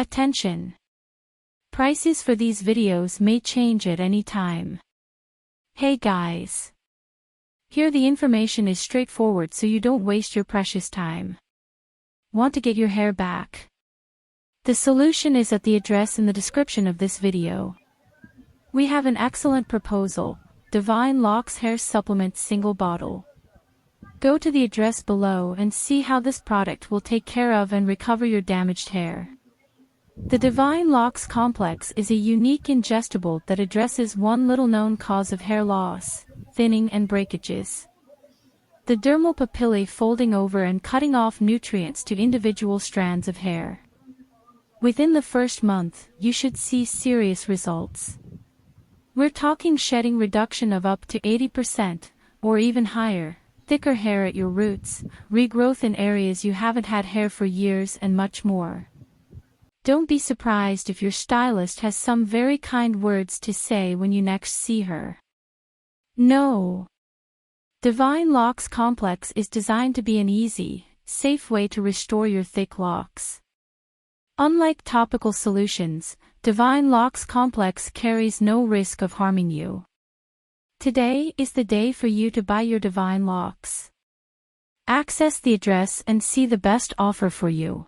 Attention! Prices for these videos may change at any time. Hey guys! Here the information is straightforward so you don't waste your precious time. Want to get your hair back? The solution is at the address in the description of this video. We have an excellent proposal, Divine Locks Hair Supplement Single Bottle. Go to the address below and see how this product will take care of and recover your damaged hair. The Divine Locks Complex is a unique ingestible that addresses one little-known cause of hair loss, thinning and breakages. The dermal papillae folding over and cutting off nutrients to individual strands of hair. Within the first month, you should see serious results. We're talking shedding reduction of up to 80%, or even higher, thicker hair at your roots, regrowth in areas you haven't had hair for years and much more. Don't be surprised if your stylist has some very kind words to say when you next see her. No. Divine Locks Complex is designed to be an easy, safe way to restore your thick locks. Unlike topical solutions, Divine Locks Complex carries no risk of harming you. Today is the day for you to buy your Divine Locks. Access the address and see the best offer for you.